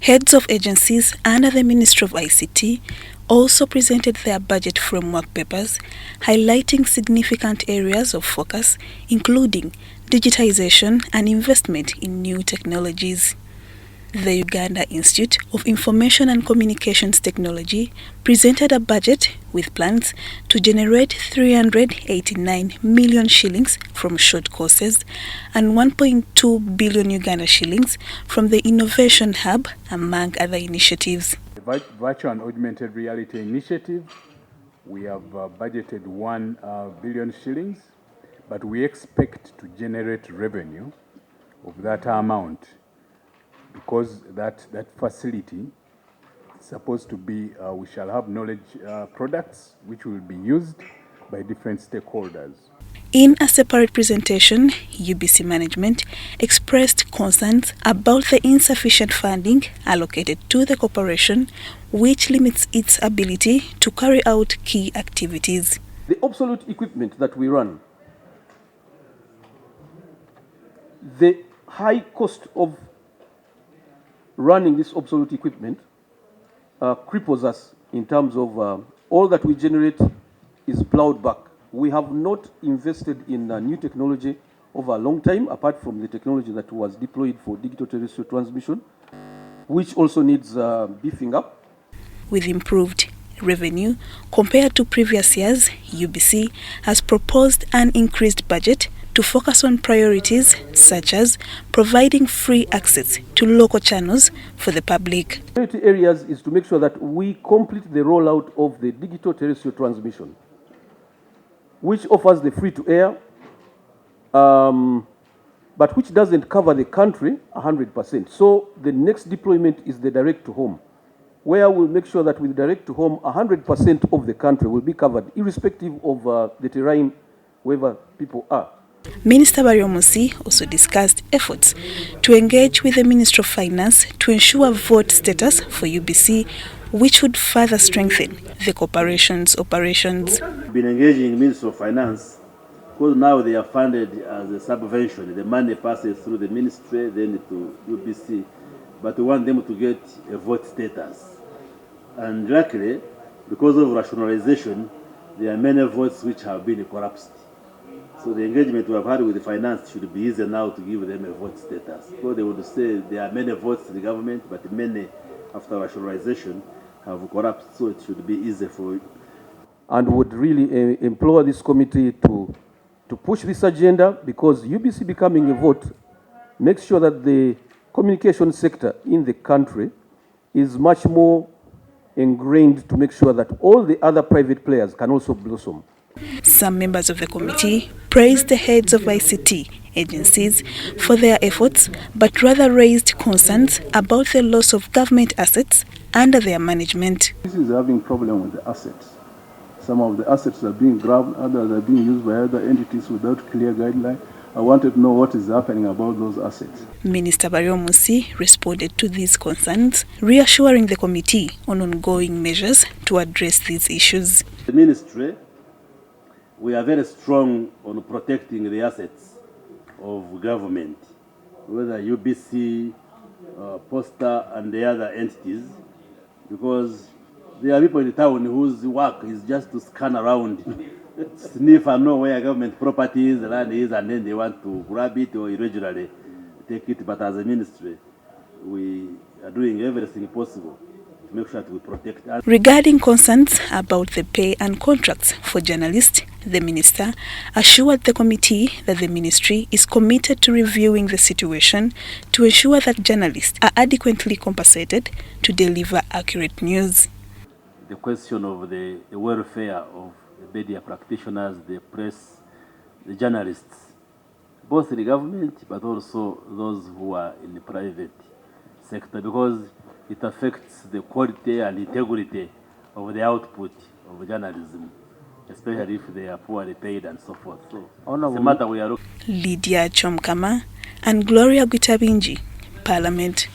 Heads of agencies under the Ministry of ICT also presented their budget framework papers, highlighting significant areas of focus, including digitization and investment in new technologies. The Uganda Institute of Information and Communications Technology presented a budget with plans to generate 389 million shillings from short courses and 1.2 billion Uganda shillings from the Innovation Hub, among other initiatives. The Virtual and Augmented Reality Initiative, we have budgeted 1 billion shillings, but we expect to generate revenue of that amount, because that facility is supposed to be, we shall have knowledge products which will be used by different stakeholders. In a separate presentation, UBC management expressed concerns about the insufficient funding allocated to the corporation, which limits its ability to carry out key activities. The obsolete equipment that we run, the high cost of running this obsolete equipment cripples us in terms of all that we generate is plowed back. We have not invested in new technology over a long time, apart from the technology that was deployed for digital terrestrial transmission, which also needs beefing up. With improved revenue compared to previous years, UBC has proposed an increased budget to focus on priorities such as providing free access to local channels for the public. Priority areas is to make sure that we complete the rollout of the digital terrestrial transmission, which offers the free-to-air, but which doesn't cover the country 100%. So the next deployment is the direct-to-home, where we'll make sure that with direct-to-home, 100% of the country will be covered, irrespective of the terrain, wherever people are. Minister Baryomunsi also discussed efforts to engage with the Ministry of Finance to ensure vote status for UBC, which would further strengthen the corporation's operations. We've been engaging the Ministry of Finance because now they are funded as a subvention. The money passes through the ministry, then to UBC, but we want them to get a vote status. And luckily, because of rationalization, there are many votes which have been collapsed. So the engagement we have had with the finance should be easier now to give them a vote status. Because they would say there are many votes in the government, but many after rationalization have collapsed, so it should be easier for you. And would really implore this committee to push this agenda, because UBC becoming a vote makes sure that the communication sector in the country is much more ingrained to make sure that all the other private players can also blossom. Some members of the committee praised the heads of ICT agencies for their efforts, but rather raised concerns about the loss of government assets under their management. This is having problem with the assets. Some of the assets are being grabbed, others are being used by other entities without clear guidelines. I wanted to know what is happening about those assets. Minister Baryomunsi responded to these concerns, reassuring the committee on ongoing measures to address these issues. The ministry, we are very strong on protecting the assets of government, whether UBC, Posta, and the other entities, because there are people in the town whose work is just to scan around, sniff and know where government property is, land is, and then they want to grab it or irregularly take it. But as a ministry, we are doing everything possible to make sure that we protect us. Regarding concerns about the pay and contracts for journalists, the minister assured the committee that the ministry is committed to reviewing the situation to ensure that journalists are adequately compensated to deliver accurate news. The question of the welfare of the media practitioners, the press, the journalists, both in the government but also those who are in the private sector, because it affects the quality and integrity of the output of journalism, especially if they are poorly paid and so forth. So it's a matter we are looking. Lydia Chomkama and Gloria Gwitabinji, Parliament.